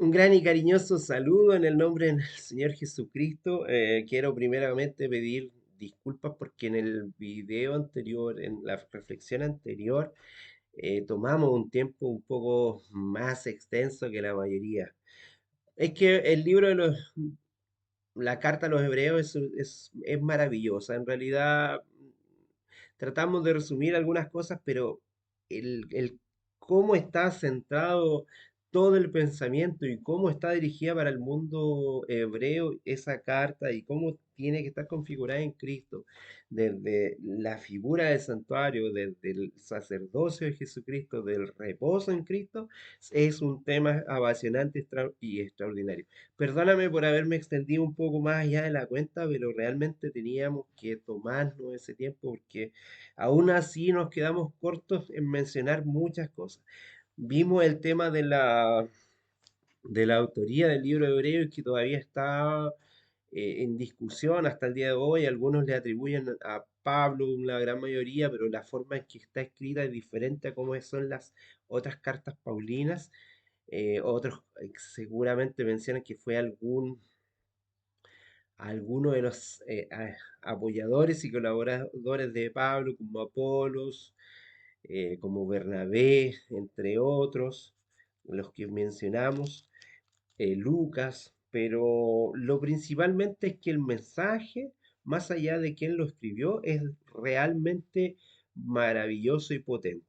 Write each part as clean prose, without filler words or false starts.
Un gran y cariñoso saludo en el nombre del Señor Jesucristo. Quiero primeramente pedir disculpas porque en el video anterior, en la reflexión anterior, tomamos un tiempo un poco más extenso que la mayoría. Es que el libro de la carta a los hebreos es maravillosa. En realidad, tratamos de resumir algunas cosas, pero el cómo está centrado todo el pensamiento y cómo está dirigida para el mundo hebreo esa carta y cómo tiene que estar configurada en Cristo, desde la figura del santuario, desde el sacerdocio de Jesucristo, del reposo en Cristo, es un tema apasionante y extraordinario. Perdóname por haberme extendido un poco más allá de la cuenta, pero realmente teníamos que tomarnos ese tiempo porque aún así nos quedamos cortos en mencionar muchas cosas. Vimos el tema de la autoría del libro hebreo y que todavía está en discusión hasta el día de hoy. Algunos le atribuyen a Pablo la gran mayoría, pero la forma en que está escrita es diferente a cómo son las otras cartas paulinas. Otros seguramente mencionan que fue alguno de los apoyadores y colaboradores de Pablo, como Apolos, como Bernabé, entre otros, los que mencionamos, Lucas, pero lo principalmente es que el mensaje, más allá de quién lo escribió, es realmente maravilloso y potente.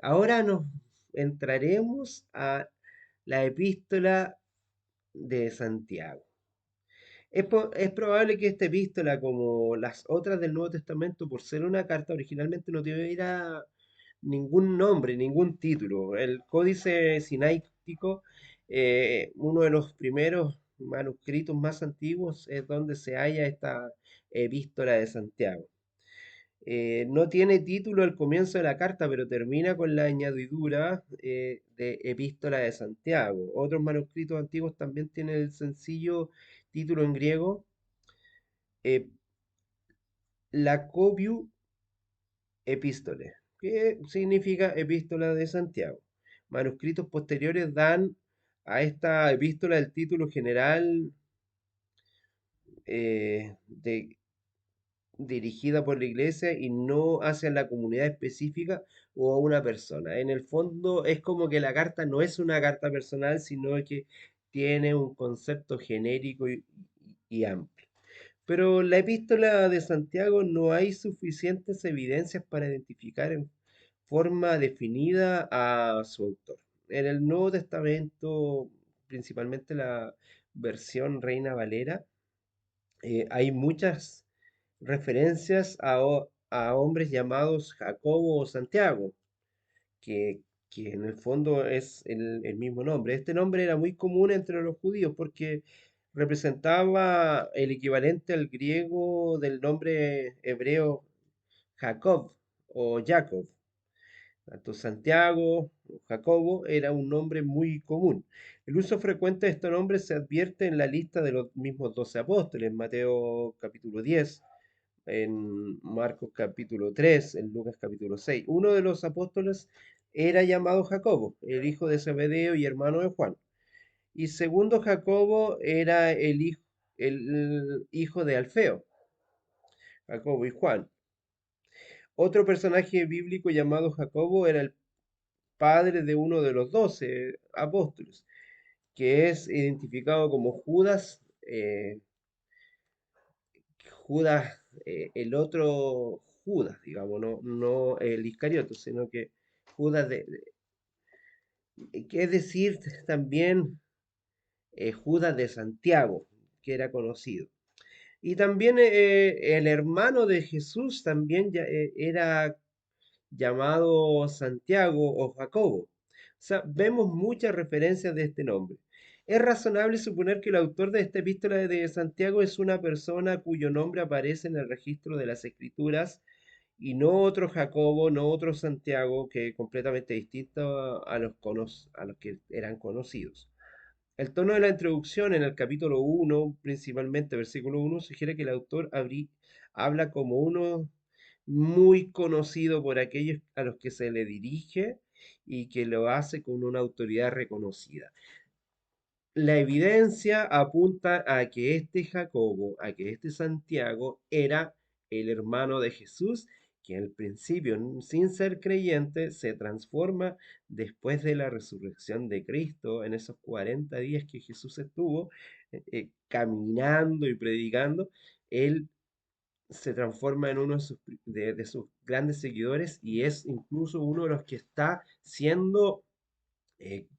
Ahora nos entraremos a la epístola de Santiago. Es probable que esta epístola, como las otras del Nuevo Testamento, por ser una carta, originalmente no tuviera ningún nombre, ningún título. El Códice Sinaítico, uno de los primeros manuscritos más antiguos, es donde se halla esta epístola de Santiago. No tiene título al comienzo de la carta, pero termina con la añadidura de Epístola de Santiago. Otros manuscritos antiguos también tienen el sencillo título en griego, eh, Lacobiu Epístole, que significa Epístola de Santiago. Manuscritos posteriores dan a esta epístola el título general dirigida por la iglesia y no hacia la comunidad específica o a una persona. En el fondo es como que la carta no es una carta personal, sino que tiene un concepto genérico y amplio. Pero en la epístola de Santiago no hay suficientes evidencias para identificar en forma definida a su autor. En el Nuevo Testamento, principalmente la versión Reina Valera, hay muchas referencias a hombres llamados Jacobo o Santiago, que, que en el fondo es el mismo nombre. Este nombre era muy común entre los judíos porque representaba el equivalente al griego del nombre hebreo Jacob o Jacob. Tanto Santiago o Jacobo era un nombre muy común. El uso frecuente de este nombre se advierte en la lista de los mismos 12 apóstoles, Mateo capítulo 10, en Marcos capítulo 3, en Lucas capítulo 6. Uno de los apóstoles era llamado Jacobo, el hijo de Zebedeo y hermano de Juan. Y segundo Jacobo era el hijo de Alfeo, Jacobo y Juan. Otro personaje bíblico llamado Jacobo era el padre de uno de los 12 apóstoles, que es identificado como Judas, el otro Judas, digamos, no el Iscariote, sino que Judas que es decir, también Judas de Santiago, que era conocido. Y también el hermano de Jesús también era llamado Santiago o Jacobo. O sea, vemos muchas referencias de este nombre. Es razonable suponer que el autor de esta epístola de Santiago es una persona cuyo nombre aparece en el registro de las Escrituras y no otro Jacobo, no otro Santiago, que es completamente distinto a los que eran conocidos. El tono de la introducción en el capítulo 1, principalmente versículo 1, sugiere que el autor habla como uno muy conocido por aquellos a los que se le dirige y que lo hace con una autoridad reconocida. la evidencia apunta a que este Jacobo, a que este Santiago era el hermano de Jesús, que al principio, sin ser creyente, se transforma después de la resurrección de Cristo, en esos 40 días que Jesús estuvo caminando y predicando. Él se transforma en uno de sus grandes seguidores y es incluso uno de los que está siendo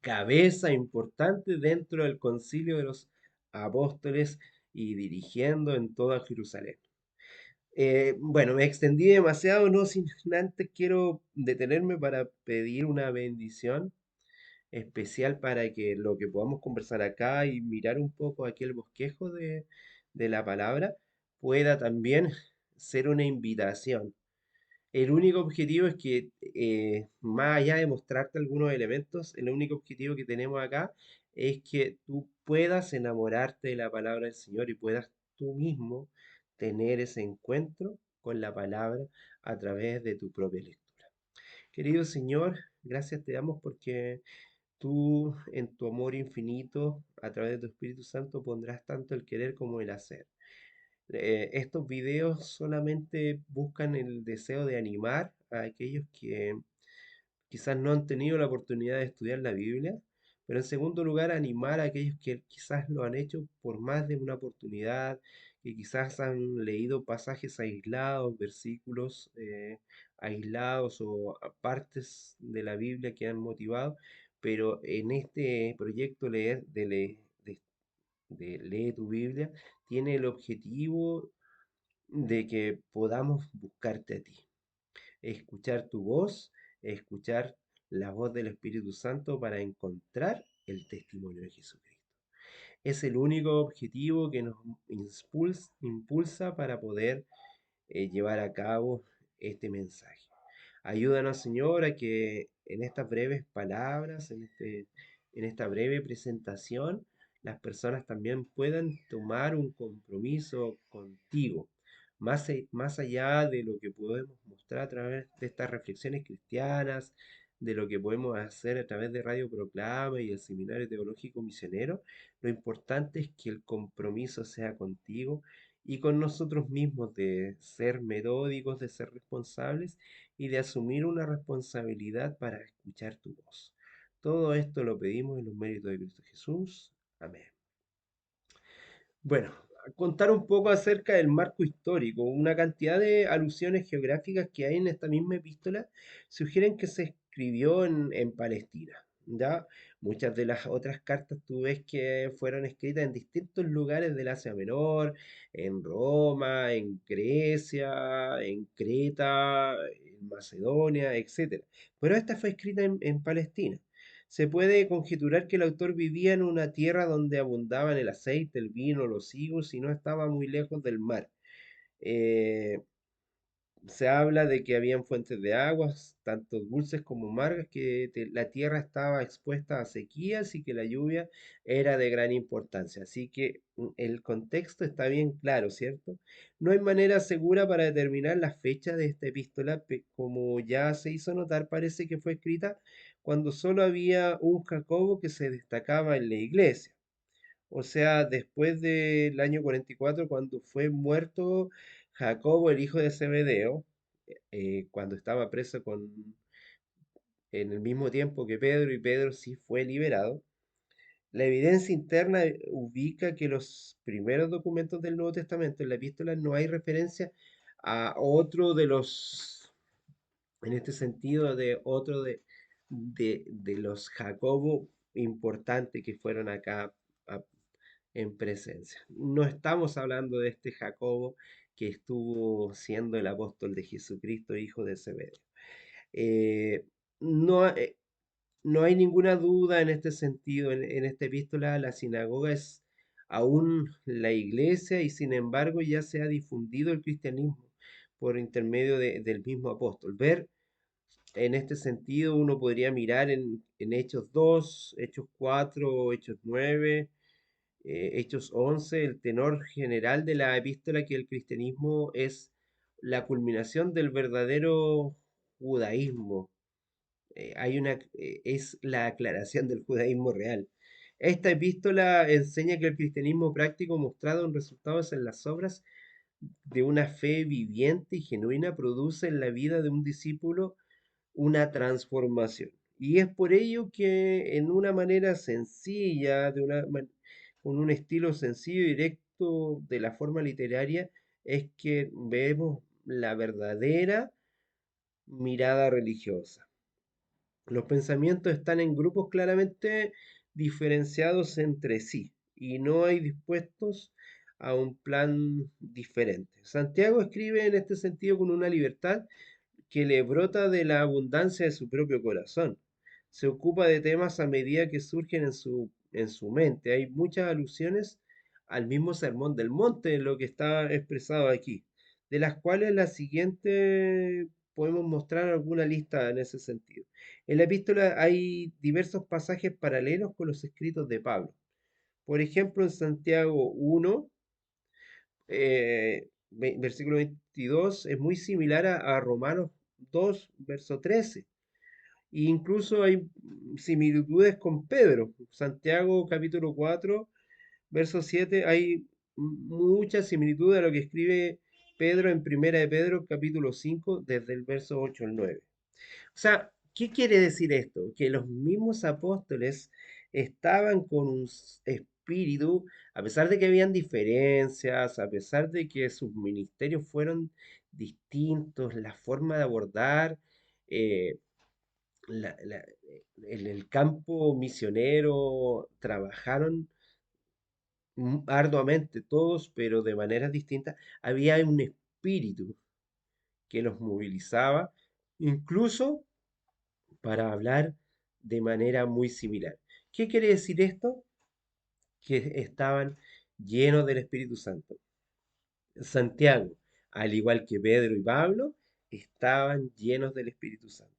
cabeza importante dentro del concilio de los apóstoles y dirigiendo en toda Jerusalén. Bueno, me extendí demasiado, no sin antes quiero detenerme para pedir una bendición especial para que lo que podamos conversar acá y mirar un poco aquel bosquejo de la palabra pueda también ser una invitación. El único objetivo es que, más allá de mostrarte algunos elementos, el único objetivo que tenemos acá es que tú puedas enamorarte de la palabra del Señor y puedas tú mismo tener ese encuentro con la palabra a través de tu propia lectura. Querido Señor, gracias te damos porque tú en tu amor infinito, a través de tu Espíritu Santo, pondrás tanto el querer como el hacer. Estos videos solamente buscan el deseo de animar a aquellos que quizás no han tenido la oportunidad de estudiar la Biblia, pero en segundo lugar animar a aquellos que quizás lo han hecho por más de una oportunidad, que quizás han leído pasajes aislados, versículos aislados o partes de la Biblia que han motivado, pero en este proyecto de Lee tu Biblia tiene el objetivo de que podamos buscarte a ti, escuchar tu voz, escuchar la voz del Espíritu Santo para encontrar el testimonio de Jesucristo. Es el único objetivo que nos impulsa para poder llevar a cabo este mensaje. Ayúdanos, Señor, a que en estas breves palabras, en esta breve presentación, las personas también puedan tomar un compromiso contigo, más allá de lo que podemos mostrar a través de estas reflexiones cristianas, de lo que podemos hacer a través de Radio Proclama y el Seminario Teológico Misionero. Lo importante es que el compromiso sea contigo y con nosotros mismos, de ser metódicos, de ser responsables y de asumir una responsabilidad para escuchar tu voz. Todo esto lo pedimos en los méritos de Cristo Jesús. Amén. Bueno, a contar un poco acerca del marco histórico. Una cantidad de alusiones geográficas que hay en esta misma epístola sugieren que se escribió en Palestina. ¿Ya? Muchas de las otras cartas tú ves que fueron escritas en distintos lugares del Asia Menor, en Roma, en Grecia, en Creta, en Macedonia, etcétera. Pero esta fue escrita en Palestina. Se puede conjeturar que el autor vivía en una tierra donde abundaban el aceite, el vino, los higos y no estaba muy lejos del mar. Eh, Se habla de que habían fuentes de aguas, tanto dulces como amargas, que la tierra estaba expuesta a sequías y que la lluvia era de gran importancia. Así que el contexto está bien claro, ¿cierto? No hay manera segura para determinar la fecha de esta epístola, como ya se hizo notar, parece que fue escrita cuando solo había un Jacobo que se destacaba en la iglesia. O sea, después del año 44, cuando fue muerto Jacobo, el hijo de Zebedeo, cuando estaba preso en el mismo tiempo que Pedro, y Pedro sí fue liberado. La evidencia interna ubica que los primeros documentos del Nuevo Testamento, en la epístola, no hay referencia a otro de los, en este sentido, de otro de los Jacobo importantes que fueron acá a- en presencia. No estamos hablando de este Jacobo que estuvo siendo el apóstol de Jesucristo, hijo de Zebedeo. Eh, no, no hay ninguna duda en este sentido. En esta epístola, la sinagoga es aún la iglesia y sin embargo ya se ha difundido el cristianismo por intermedio del mismo apóstol. Ver en este sentido, uno podría mirar en Hechos 2, Hechos 4, Hechos 9, Hechos 11, el tenor general de la epístola, que el cristianismo es la culminación del verdadero judaísmo. Es la aclaración del judaísmo real. Esta epístola enseña que el cristianismo práctico mostrado en resultados en las obras de una fe viviente y genuina produce en la vida de un discípulo una transformación. Y es por ello que en una manera sencilla, con un estilo sencillo y directo de la forma literaria, es que vemos la verdadera mirada religiosa. Los pensamientos están en grupos claramente diferenciados entre sí y no hay dispuestos a un plan diferente. Santiago escribe en este sentido con una libertad que le brota de la abundancia de su propio corazón. Se ocupa de temas a medida que surgen en su mente. Hay muchas alusiones al mismo Sermón del Monte, en lo que está expresado aquí, de las cuales la siguiente podemos mostrar alguna lista en ese sentido. En la epístola hay diversos pasajes paralelos con los escritos de Pablo. Por ejemplo, en Santiago 1, versículo 22, es muy similar a Romanos 2, verso 13. E incluso hay similitudes con Pedro. Santiago capítulo 4, verso 7, hay mucha similitud a lo que escribe Pedro en Primera de Pedro capítulo 5, desde el verso 8 al 9. O sea, ¿qué quiere decir esto? Que los mismos apóstoles estaban con un espíritu, a pesar de que habían diferencias, a pesar de que sus ministerios fueron distintos, la forma de abordar eh, en el campo misionero, trabajaron arduamente todos, pero de maneras distintas. Había un espíritu que los movilizaba, incluso para hablar de manera muy similar. ¿Qué quiere decir esto? Que estaban llenos del Espíritu Santo. Santiago, al igual que Pedro y Pablo, estaban llenos del Espíritu Santo.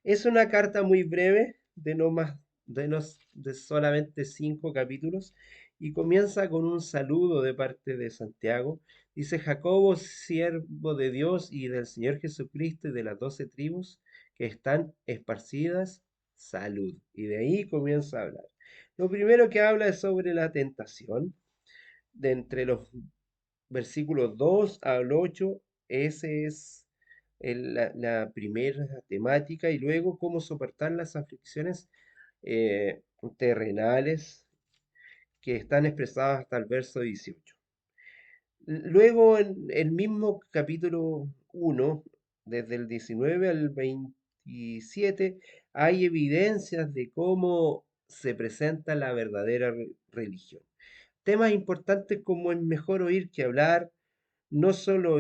Es una carta muy breve, de no más, de solamente 5 capítulos, y comienza con un saludo de parte de Santiago. Dice: Jacobo, siervo de Dios y del Señor Jesucristo y de las 12 tribus que están esparcidas, salud. Y de ahí comienza a hablar. Lo primero que habla es sobre la tentación. De entre los versículos 2 al 8, ese es la primera temática, y luego cómo soportar las aflicciones eh, terrenales que están expresadas hasta el verso 18. Luego, en el mismo capítulo 1, desde el 19 al 27, hay evidencias de cómo se presenta la verdadera religión. Temas importantes como es mejor oír que hablar, no solo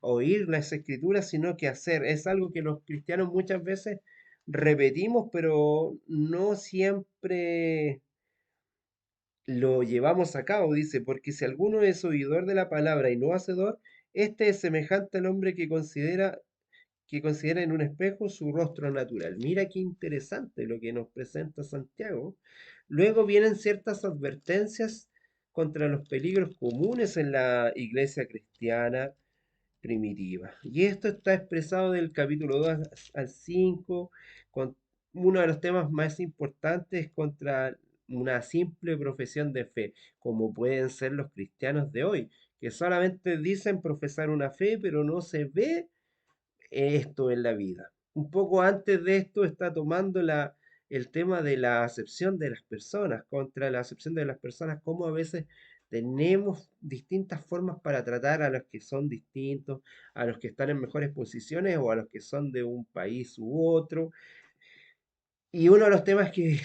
oír las escrituras, sino que hacer. Es algo que los cristianos muchas veces repetimos, pero no siempre lo llevamos a cabo. Dice: porque si alguno es oidor de la palabra y no hacedor, este es semejante al hombre que considera en un espejo su rostro natural. Mira qué interesante lo que nos presenta Santiago. Luego vienen ciertas advertencias contra los peligros comunes en la iglesia cristiana primitiva. Y esto está expresado del capítulo 2 al 5, con uno de los temas más importantes contra una simple profesión de fe, como pueden ser los cristianos de hoy, que solamente dicen profesar una fe, pero no se ve esto en la vida. Un poco antes de esto está tomando el tema de la acepción de las personas, contra la acepción de las personas, cómo a veces tenemos distintas formas para tratar a los que son distintos, a los que están en mejores posiciones o a los que son de un país u otro. Y uno de los temas que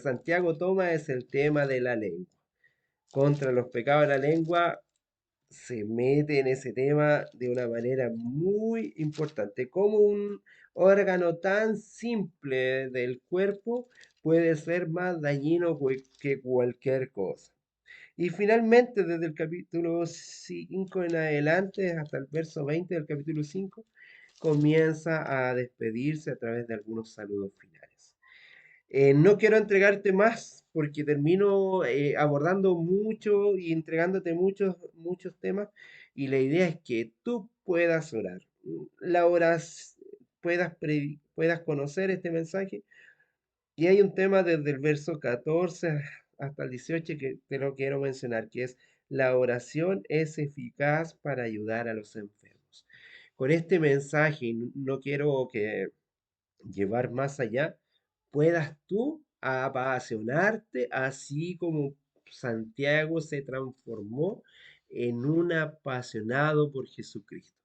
Santiago toma es el tema de la lengua. Contra los pecados de la lengua se mete en ese tema de una manera muy importante. Como un órgano tan simple del cuerpo puede ser más dañino que cualquier cosa. Y finalmente, desde el capítulo 5 en adelante, hasta el verso 20 del capítulo 5, comienza a despedirse a través de algunos saludos finales. No quiero entregarte más porque termino abordando mucho y entregándote muchos temas, y la idea es que tú puedas orar. La oras, puedas conocer este mensaje Y hay un tema desde el verso 14 hasta el 18 que te lo quiero mencionar, que es la oración es eficaz para ayudar a los enfermos. Con este mensaje, y no quiero que llevar más allá, puedas tú apasionarte así como Santiago se transformó en un apasionado por Jesucristo.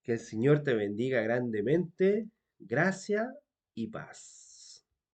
Que el Señor te bendiga grandemente. Gracia y paz.